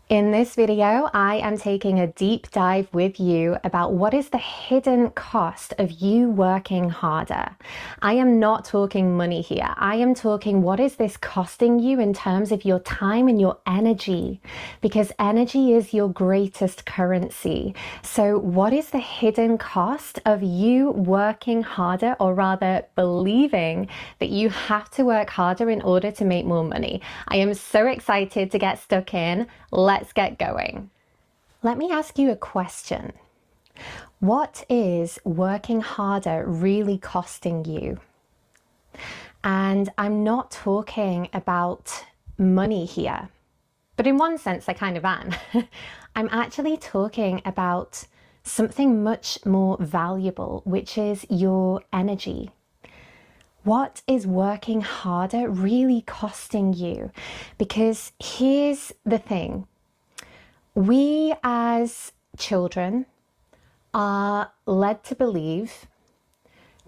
In this video, I am taking a deep dive with you about what is the hidden cost of you working harder. I am not talking money here. I am talking what is this costing you in terms of your time and your energy, because energy is your greatest currency. So what is the hidden cost of you working harder, or rather believing that you have to work harder in order to make more money? I am so excited to get stuck in. Let's get going. Let me ask you a question. What is working harder really costing you? And I'm not talking about money here, but in one sense I kind of am. I'm actually talking about something much more valuable, which is your energy. What is working harder really costing you? Because here's the thing. We as children are led to believe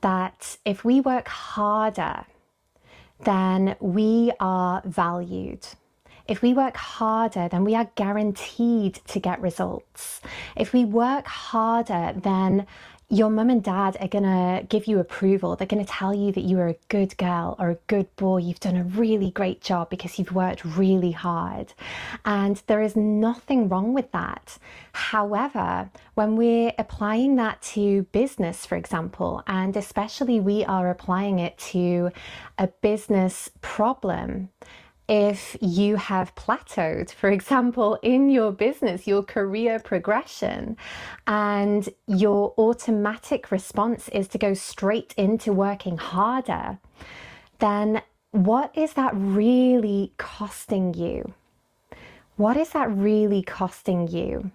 that if we work harder, then we are valued. If we work harder, then we are guaranteed to get results. If we work harder, then your mum and dad are gonna give you approval. They're gonna tell you that you are a good girl or a good boy. You've done a really great job because you've worked really hard. And there is nothing wrong with that. However, when we're applying that to business, for example, and especially we are applying it to a business problem, if you have plateaued, for example, in your business, your career progression, and your automatic response is to go straight into working harder, then what is that really costing you? What is that really costing you?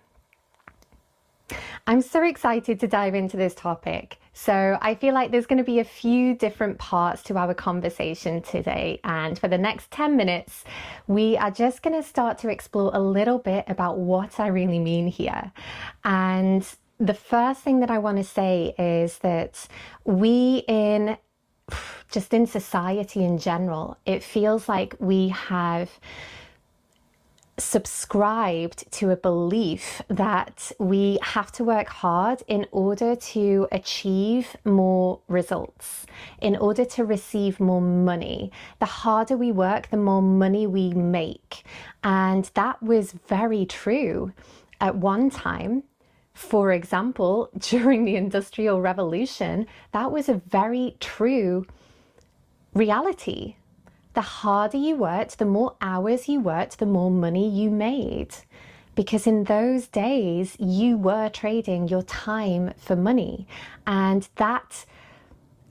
I'm so excited to dive into this topic. So I feel like there's going to be a few different parts to our conversation today. And for the next 10 minutes, we are just going to start to explore a little bit about what I really mean here. And the first thing that I want to say is that just in society in general, it feels like we have subscribed to a belief that we have to work hard in order to achieve more results, in order to receive more money. The harder we work, the more money we make. And that was very true at one time. For example, during the Industrial Revolution, that was a very true reality. The harder you worked, the more hours you worked, the more money you made. Because in those days, you were trading your time for money. And that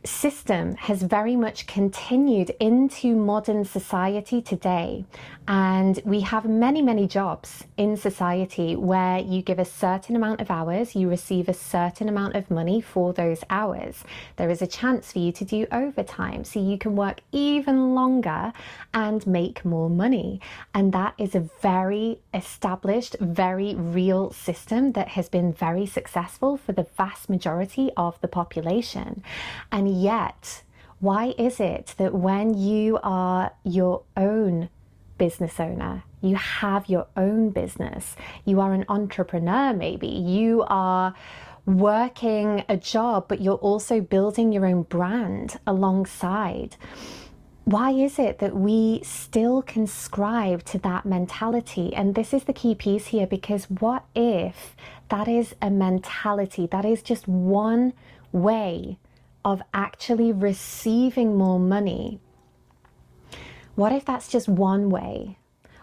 system has very much continued into modern society today. And we have many, many jobs in society where you give a certain amount of hours, you receive a certain amount of money for those hours. There is a chance for you to do overtime, so you can work even longer and make more money. And that is a very established, very real system that has been very successful for the vast majority of the population. And yet, why is it that when you are your own business owner, you have your own business, you are an entrepreneur, maybe you are working a job, but you're also building your own brand alongside, why is it that we still conscribe to that mentality? And this is the key piece here, because what if that is a mentality, that is just one way of actually receiving more money? What if that's just one way?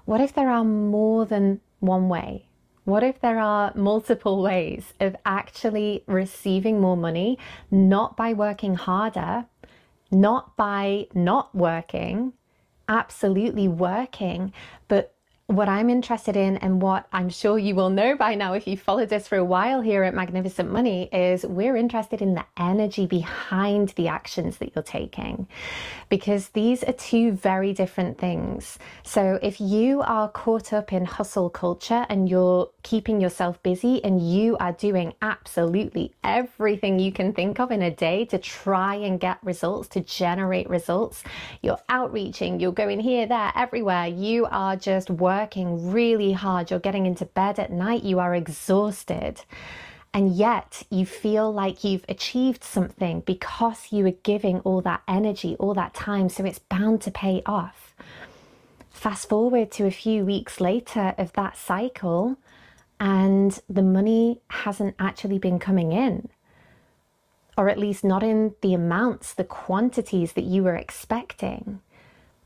What if there are more than one way? What if there are multiple ways of actually receiving more money, not by working harder, not by not working, absolutely working, but what I'm interested in, and what I'm sure you will know by now if you've followed us for a while here at Magnificent Money, is we're interested in the energy behind the actions that you're taking, because these are two very different things. So if you are caught up in hustle culture and you're keeping yourself busy and you are doing absolutely everything you can think of in a day to try and get results, to generate results, you're outreaching, you're going here, there, everywhere, you are just working working really hard, you're getting into bed at night, you are exhausted, and yet you feel like you've achieved something because you were giving all that energy, all that time, so it's bound to pay off. Fast forward to a few weeks later of that cycle, and the money hasn't actually been coming in, or at least not in the amounts, the quantities that you were expecting.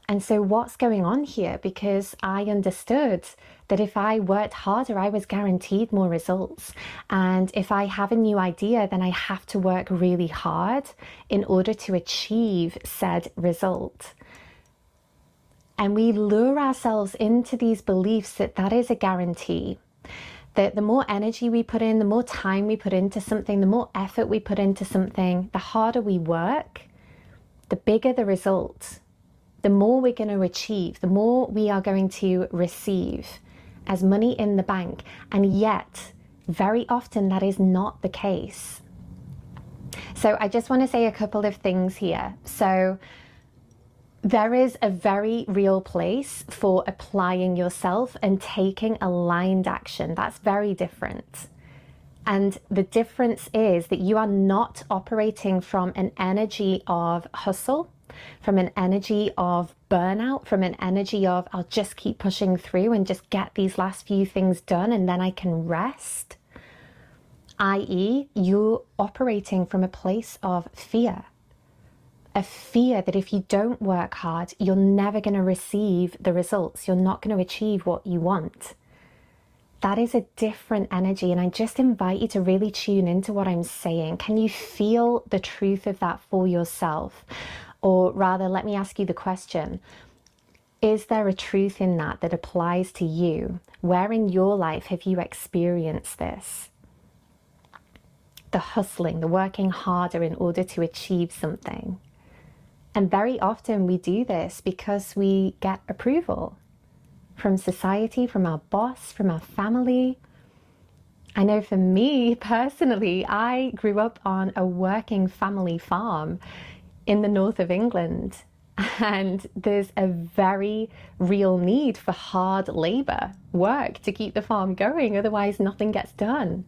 And so what's going on here? Because I understood that if I worked harder, I was guaranteed more results. And if I have a new idea, then I have to work really hard in order to achieve said result. And we lure ourselves into these beliefs that that is a guarantee. That the more energy we put in, the more time we put into something, the more effort we put into something, the harder we work, the bigger the result. The more we're going to achieve, the more we are going to receive as money in the bank. And yet, very often that is not the case. So I just want to say a couple of things here. So there is a very real place for applying yourself and taking aligned action. That's very different. And the difference is that you are not operating from an energy of hustle, from an energy of burnout, from an energy of I'll just keep pushing through and just get these last few things done and then I can rest. I.e., you're operating from a place of fear. A fear that if you don't work hard, you're never going to receive the results. You're not going to achieve what you want. That is a different energy, and I just invite you to really tune into what I'm saying. Can you feel the truth of that for yourself? Or rather, let me ask you the question, is there a truth in that that applies to you? Where in your life have you experienced this? The hustling, the working harder in order to achieve something. And very often we do this because we get approval from society, from our boss, from our family. I know for me personally, I grew up on a working family farm in the north of England, and there's a very real need for hard labor, work to keep the farm going, otherwise nothing gets done.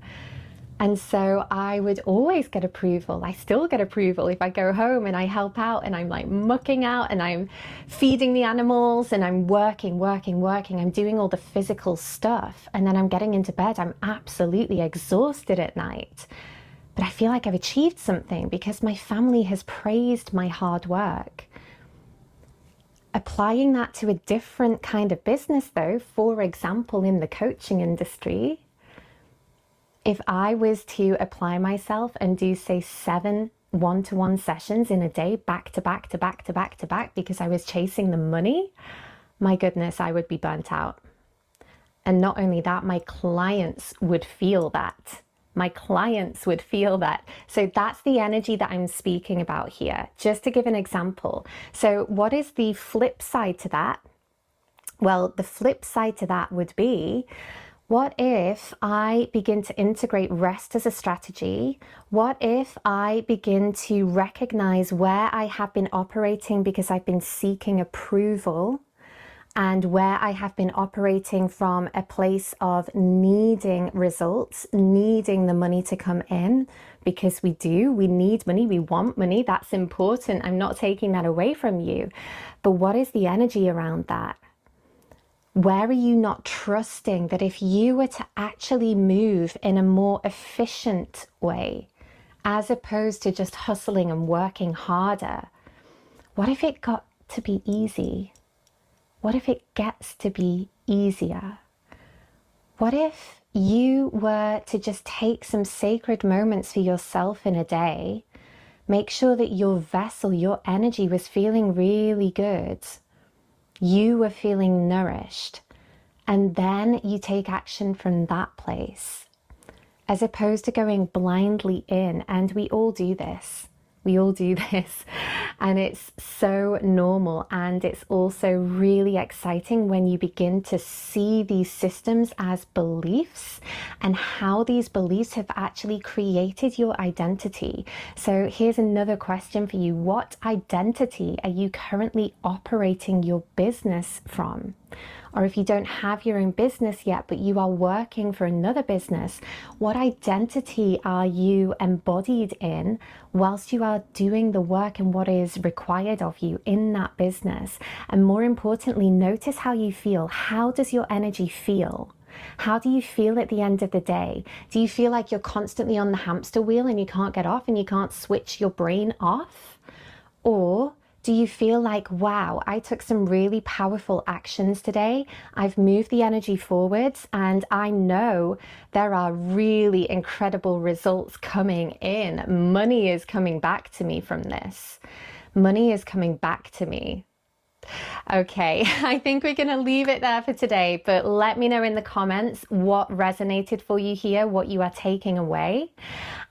And so I would always get approval. I still get approval if I go home and I help out and I'm like mucking out and I'm feeding the animals and I'm working. I'm doing all the physical stuff, and then I'm getting into bed. I'm absolutely exhausted at night. But I feel like I've achieved something because my family has praised my hard work. Applying that to a different kind of business though, for example, in the coaching industry, if I was to apply myself and do, say, 7 one-to-one sessions in a day, back to back to back to back to back, because I was chasing the money, my goodness, I would be burnt out. And not only that, my clients would feel that. My clients would feel that. So that's the energy that I'm speaking about here. Just to give an example. So what is the flip side to that? Well, the flip side to that would be, what if I begin to integrate rest as a strategy? What if I begin to recognize where I have been operating because I've been seeking approval, and where I have been operating from a place of needing results, needing the money to come in, because we need money, we want money, that's important. I'm not taking that away from you. But what is the energy around that? Where are you not trusting that if you were to actually move in a more efficient way, as opposed to just hustling and working harder, what if it got to be easy? What if it gets to be easier? What if you were to just take some sacred moments for yourself in a day, make sure that your vessel, your energy was feeling really good, you were feeling nourished, and then you take action from that place, as opposed to going blindly in. And we all do this. We all do this, and it's so normal, and it's also really exciting when you begin to see these systems as beliefs and how these beliefs have actually created your identity. So here's another question for you. What identity are you currently operating your business from? Or if you don't have your own business yet, but you are working for another business, what identity are you embodied in whilst you are doing the work and what is required of you in that business? And more importantly, notice how you feel. How does your energy feel? How do you feel at the end of the day? Do you feel like you're constantly on the hamster wheel and you can't get off and you can't switch your brain off? Or do you feel like, wow, I took some really powerful actions today. I've moved the energy forwards and I know there are really incredible results coming in. Money is coming back to me from this. Money is coming back to me. Okay, I think we're going to leave it there for today, but let me know in the comments what resonated for you here, what you are taking away.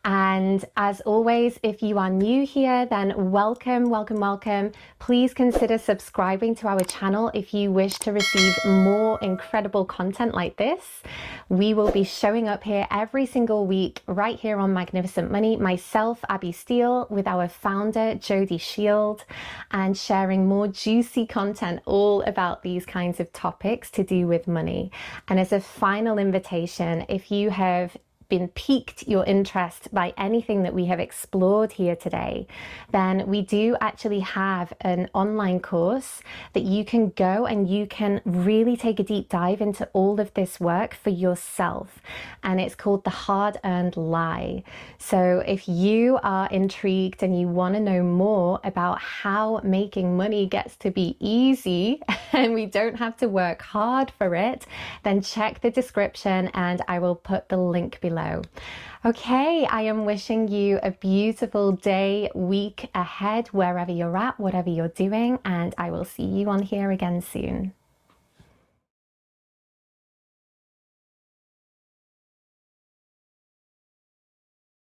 And as always, if you are new here, then welcome, welcome, welcome. Please consider subscribing to our channel if you wish to receive more incredible content like this. We will be showing up here every single week right here on Magnificent Money, myself, Abbie Steele, with our founder, Jody Shield, and sharing more juicy content all about these kinds of topics to do with money. And as a final invitation, if you have been piqued your interest by anything that we have explored here today, then we do actually have an online course that you can go and you can really take a deep dive into all of this work for yourself. And it's called The Hard-Earned Lie. So if you are intrigued and you want to know more about how making money gets to be easy and we don't have to work hard for it, then check the description and I will put the link below. Okay, I am wishing you a beautiful day, week ahead, wherever you're at, whatever you're doing, and I will see you on here again soon.